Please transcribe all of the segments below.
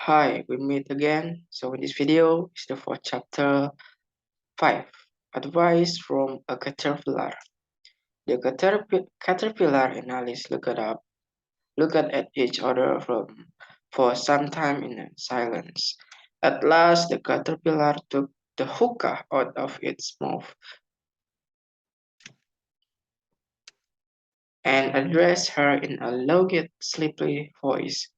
Hi, we meet again. So in this video is the fourth chapter 5. Advice from a caterpillar. The caterpillar and Alice looked at each other for some time in silence. At last the caterpillar took the hookah out of its mouth and addressed her in a low sleepy voice.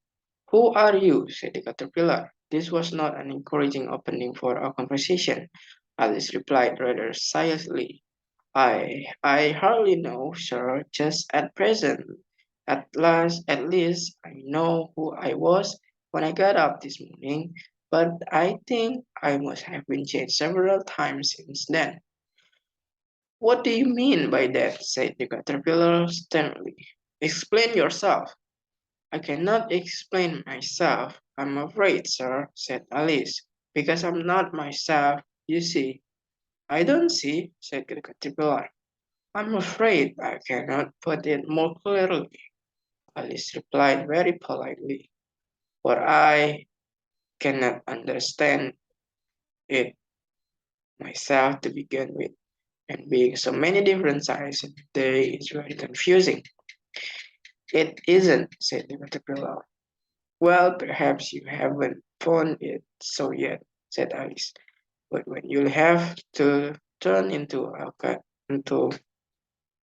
Who are you? Said the caterpillar. This was not an encouraging opening for a conversation. Alice replied rather silently. I hardly know, sir, just at present. At least I know who I was when I got up this morning, but I think I must have been changed several times since then. What do you mean by that? Said the caterpillar sternly. Explain yourself. I cannot explain myself, I'm afraid, sir, said Alice, because I'm not myself, you see. I don't see, said the caterpillar. I'm afraid I cannot put it more clearly, Alice replied very politely, for I cannot understand it myself to begin with, and being so many different sides in a day is very confusing. It isn't, said the caterpillar. Well, perhaps you haven't found it so yet, said Alice. But when you have to turn into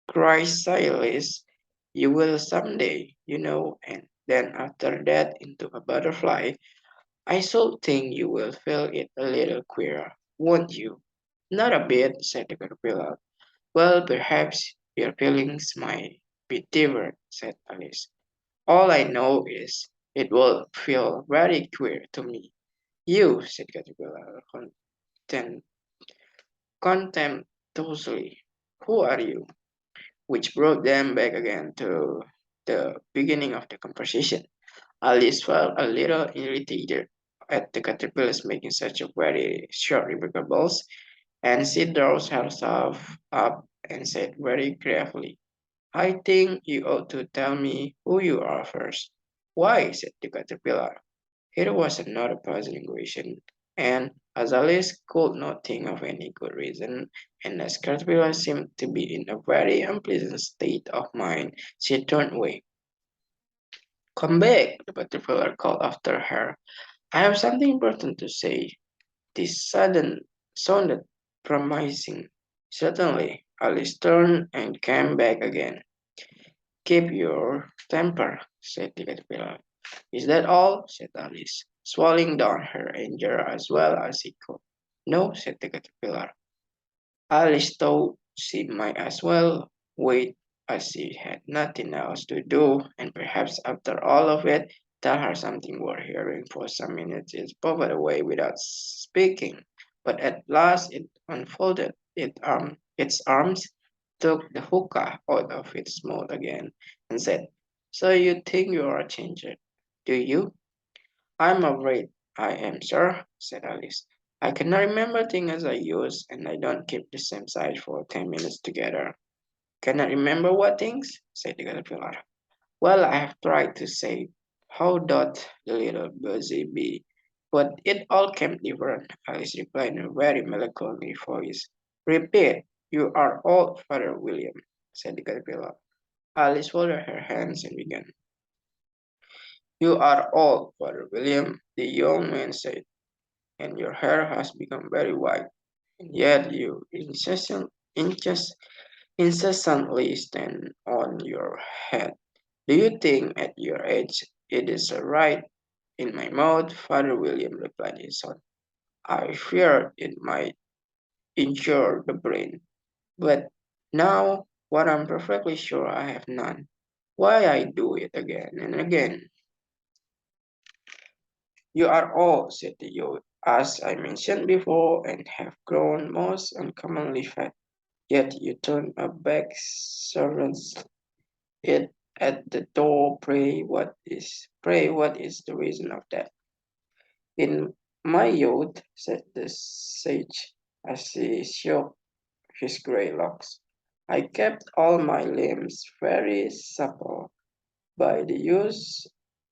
chrysalis, you will someday, and then after that into a butterfly. I so think you will feel it a little queer, won't you? Not a bit, said the caterpillar. Well, perhaps your feelings might be different, said Alice. All I know is it will feel very queer to me. You, said Caterpillar content- contemptuously, who are you? Which brought them back again to the beginning of the conversation. Alice felt a little irritated at the caterpillars making such a very short remarkables, and she drew herself up and said very gravely, I think you ought to tell me who you are first. Why? Said the caterpillar. Here was another puzzling question, and as Alice could not think of any good reason, and as Caterpillar seemed to be in a very unpleasant state of mind, she turned away. Come back, the caterpillar called after her. I have something important to say. This sudden sounded promising. Certainly, Alice turned and came back again. Keep your temper, said the caterpillar. Is that all? Said Alice, swallowing down her anger as well as she could. No, said the caterpillar. Alice thought she might as well wait as she had nothing else to do, and perhaps after all of it, tell her something worth hearing. For some minutes it bobbed away without speaking, but at last it unfolded its arms, took the hookah out of its mouth again, and said, So you think you are changed, do you? I'm afraid I am, sir, said Alice. I cannot remember things as I used, and I don't keep the same size for 10 minutes together. Cannot remember what things? Said the caterpillar. Well, I have tried to say, how doth the little busy bee? But it all came different, Alice replied in a very melancholy voice. Repeat, you are old, Father William, said the caterpillar. Alice folded her hands and began. You are old, Father William, the young man said, and your hair has become very white, and yet you incessantly stand on your head. Do you think at your age it is right in my mouth? Father William replied his son. I feared it might injure the brain, but now what I'm perfectly sure I have none. Why I do it again and again? You are all, said the youth, as I mentioned before, and have grown most uncommonly fat. Yet you turn a back servants it at the door. Pray what is the reason of that? In my youth, said the sage, as he shook his grey locks, I kept all my limbs very supple by the use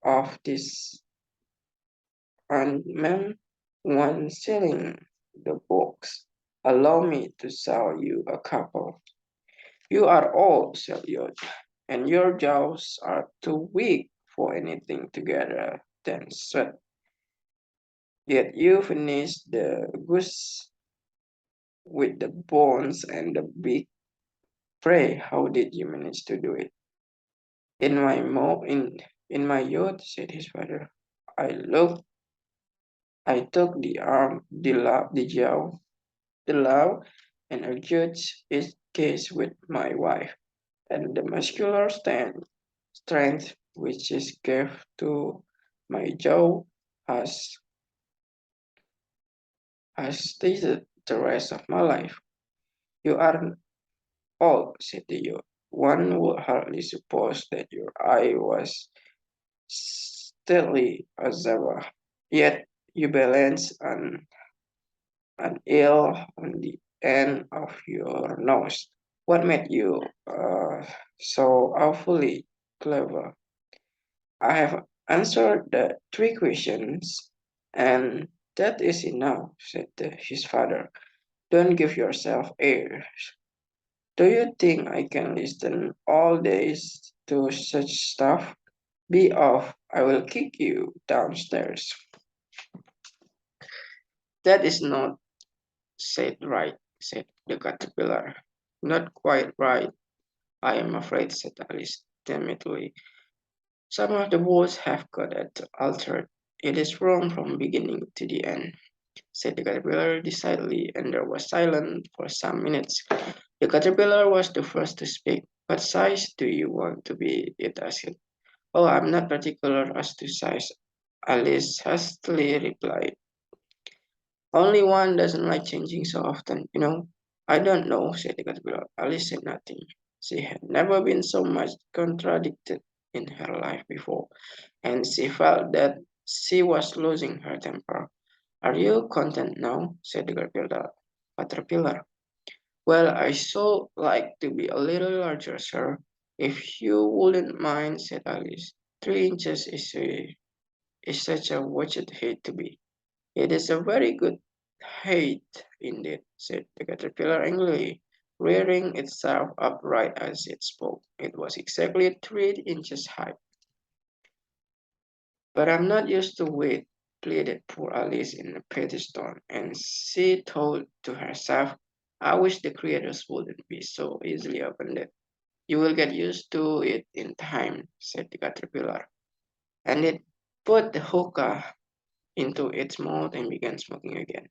of this And ma'am, when selling the books, allow me to sell you a couple. You are old, said Yod, and your jaws are too weak for anything together than sweat. Yet you finished the goose with the bones and the beak. Pray, how did you manage to do it? In my youth, said his father. I looked, I took the arm, the law, and adjudged its case with my wife, and the muscular strength which is gave to my jaw has has tasted the rest of my life. You are old, said the youth. One would hardly suppose that your eye was steadily as ever. Yet you balance an eel on the end of your nose. What made you so awfully clever? I have answered the three questions, and that is enough, said his father. Don't give yourself airs. Do you think I can listen all days to such stuff? Be off, I will kick you downstairs. That is not said right, said the caterpillar. Not quite right, I am afraid, said Alice timidly. Some of the words have got altered. It is wrong from beginning to the end, said the caterpillar decidedly, and there was silence for some minutes. The caterpillar was the first to speak. What size do you want to be? It asked. Oh, I'm not particular as to size, Alice hastily replied. Only one doesn't like changing so often. I don't know, said the caterpillar. Alice said nothing. She had never been so much contradicted in her life before, and she felt that she was losing her temper. Are you content now? Said the caterpillar. Well, I should like to be a little larger, sir. If you wouldn't mind, said Alice. 3 inches is such a wretched height to be. It is a very good height indeed, said the caterpillar angrily, rearing itself upright as it spoke. It was exactly 3 inches high. But I'm not used to weight, pleaded poor Alice in a petty tone, and she thought to herself, I wish the creators wouldn't be so easily offended. You will get used to it in time, said the caterpillar, and it put the hookah into its mouth and began smoking again.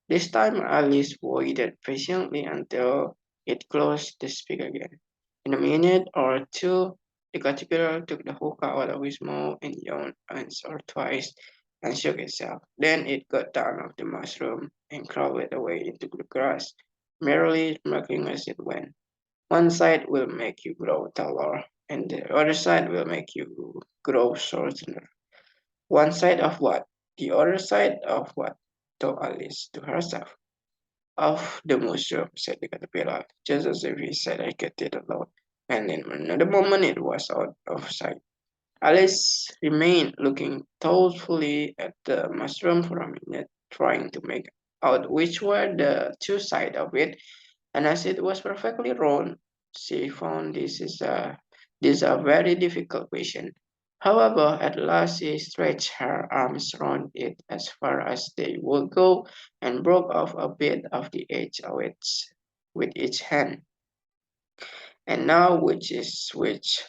This time Alice waited patiently until it closed to speak again. In a minute or two, the caterpillar took the hookah out of his mouth and yawned once or twice and shook itself. Then it got down off the mushroom and crawled away into the grass, merrily smirking as it went. One side will make you grow taller, and the other side will make you grow shorter. One side of what? The other side of what? Thought Alice to herself. Of the mushroom, said the caterpillar, just as if he said I get it alone. And in another moment it was out of sight. Alice remained looking thoughtfully at the mushroom for a minute, trying to make out which were the two sides of it, and as it was perfectly round, she found this a very difficult question. However, at last she stretched her arms round it as far as they would go and broke off a bit of the edge of it with each hand. And now which is which?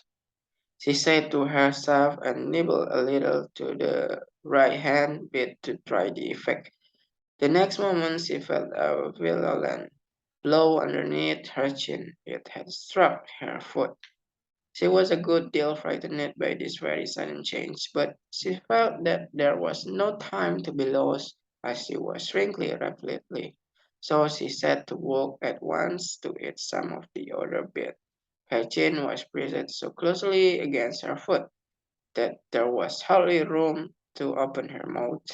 She said to herself and nibbled a little to the right hand bit to try the effect. The next moment she felt a violent blow underneath her chin. It had struck her foot. She was a good deal frightened by this very sudden change, but she felt that there was no time to be lost as she was shrinking rapidly. So she set to work at once to eat some of the other bit. Her chin was pressed so closely against her foot that there was hardly room to open her mouth.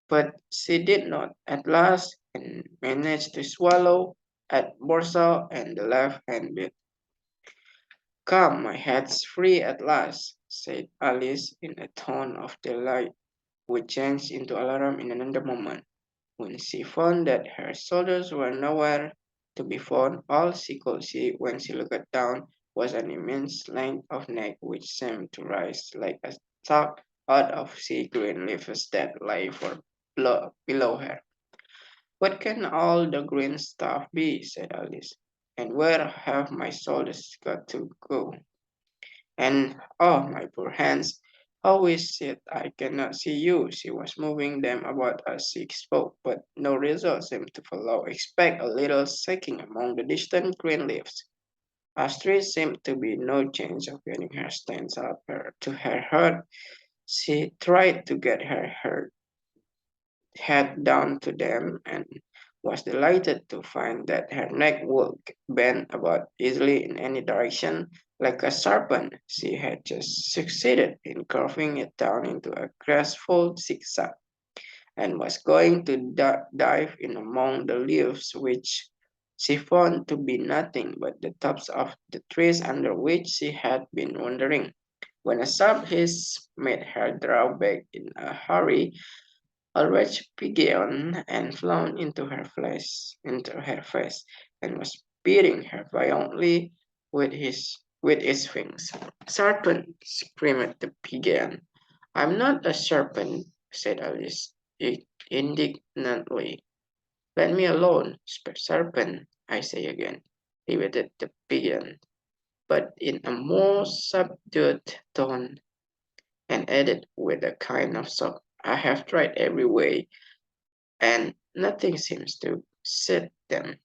But she did not at last and managed to swallow a morsel and the left hand bit. Come, my head's free at last, said Alice in a tone of delight. would change into alarm in another moment. When she found that her shoulders were nowhere to be found, all she could see when she looked down was an immense length of neck which seemed to rise like a stalk out of sea green leaves that lay for below her. "What can all the green stuff be?" said Alice. "And where have my shoulders got to go? And oh, my poor hands! How is it I cannot see you?" She was moving them about as she spoke, but no result seemed to follow, except a little shaking among the distant green leaves. Astrid seemed to be no chance of getting her stands up to her heart. She tried to get her head down to them and was delighted to find that her neck would bend about easily in any direction like a serpent. She had just succeeded in curving it down into a graceful zigzag and was going to dive in among the leaves which she found to be nothing but the tops of the trees under which she had been wandering, when a sharp hiss made her draw back in a hurry. A wretched pigeon and flown into her face, and was beating her violently with its wings. "Serpent!" screamed the pigeon. "I'm not a serpent," said Alice indignantly. "Let me alone, serpent, I say again," repeated the pigeon, but in a more subdued tone, and added with a kind of sob, "I have tried every way and nothing seems to suit them."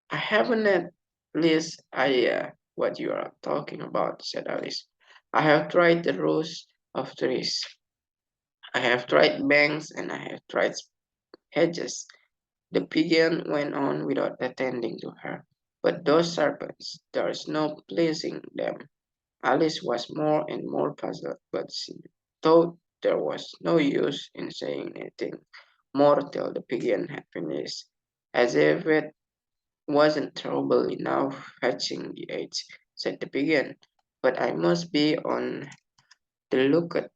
"I haven't the least idea what you are talking about," said Alice. "I have tried the rows of trees. I have tried banks and I have tried hedges." The pigeon went on without attending to her. "But those serpents, there is no pleasing them." Alice was more and more puzzled, but she thought there was no use in saying anything more till the pigeon had finished, as if it wasn't trouble enough fetching the eggs, said the pigeon. "But I must be on the lookout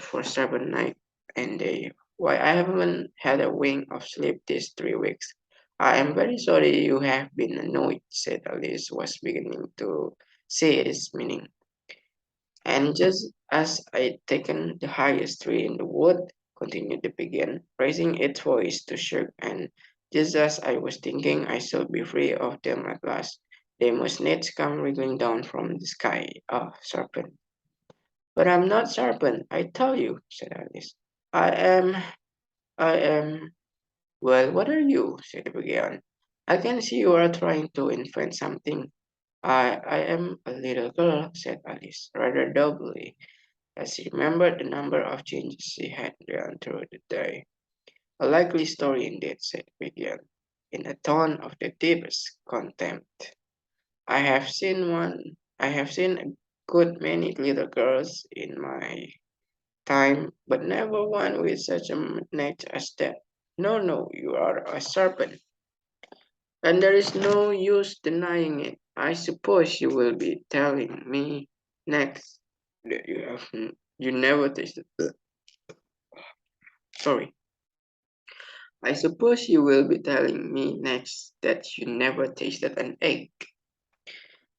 for 7 night and day. Why, I haven't had a wink of sleep these 3 weeks." "I am very sorry you have been annoyed," said Alice, was beginning to see its meaning. "And just as I'd taken the highest tree in the wood," continued the pigeon, raising its voice to shriek, "and just as I was thinking I should be free of them at last, they must needs come wriggling down from the sky. Ah, serpent!" "But I'm not serpent, I tell you," said Alice. "I am, I am." "Well, what are you?" said the pigeon. "I can see you are trying to invent something." I am a little girl," said Alice, rather doubtfully, as she remembered the number of changes she had gone through the day. "A likely story indeed," said Vivian, in a tone of the deepest contempt. I have seen a good many little girls in my time, but never one with such a neck as that. No, no, you are a serpent, and there is no use denying it. I suppose you will be telling me next that you never tasted. Sorry. I suppose you will be telling me next that you never tasted an egg.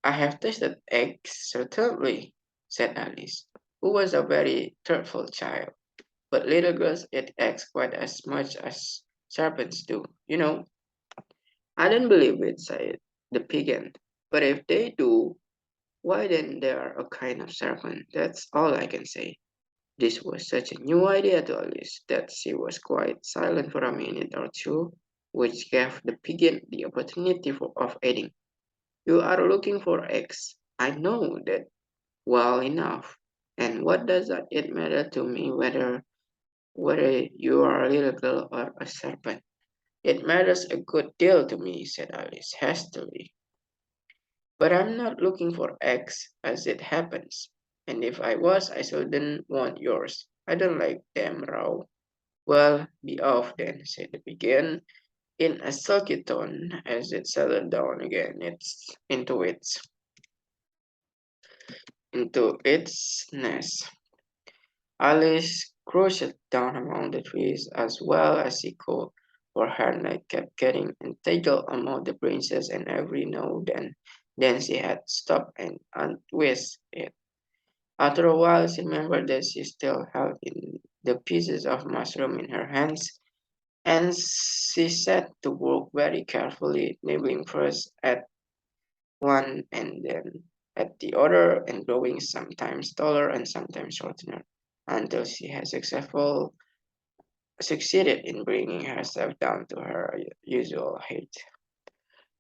"I have tasted eggs, certainly," said Alice, who was a very thoughtful child. "But little girls eat eggs quite as much as serpents do, you know." "I don't believe it," said the pigeon. "But if they do, why then they are a kind of serpent. That's all I can say." This was such a new idea to Alice that she was quite silent for a minute or two, which gave the pigeon the opportunity of adding, "You are looking for eggs. I know that well enough. And what does it matter to me whether you are a little girl or a serpent?" "It matters a good deal to me," said Alice hastily. "But I'm not looking for eggs, as it happens. And if I was, I shouldn't want yours. I don't like them raw." "Well, be off then," said the pigeon, in a sulky tone, as it settled down again into its nest. Alice crouched down among the trees as well as he could, for her neck kept getting entangled among the branches, and every now and then she had stopped and untwisted it. After a while, she remembered that she still held in the pieces of mushroom in her hands, and she set to work very carefully, nibbling first at one and then at the other, and growing sometimes taller and sometimes shorter, until she had succeeded in bringing herself down to her usual height.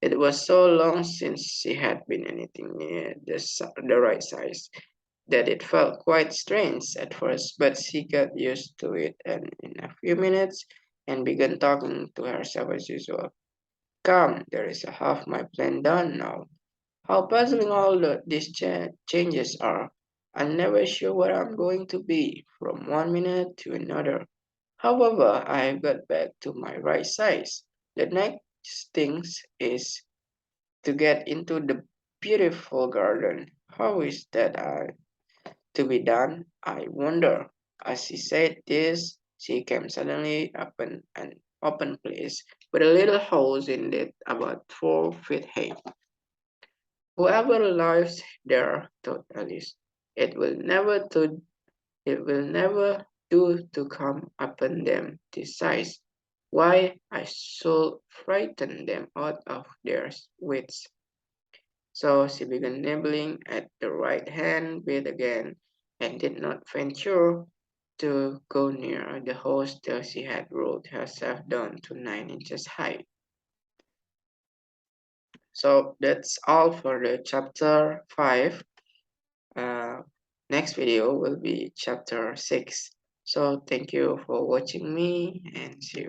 It was so long since she had been anything near the right size that it felt quite strange at first, but she got used to it and in a few minutes and began talking to herself as usual. Come, there is a half my plan done now. How puzzling these changes are. I'm never sure where I'm going to be from one minute to another. However, I've got back to my right size. The next thing is to get into the beautiful garden. How is that to be done? I wonder. As she said this, she came suddenly upon an open place with a little house in it about 4 feet high. Whoever lives there, thought Alice, it will never do it will never do to come upon them this size. Why, I should frighten them out of their wits. So she began nibbling at the right hand bit again, and did not venture to go near the house till she had rolled herself down to 9 inches high. So that's all for the chapter 5. Uh, Next video will be chapter 6. So thank you for watching me and see you.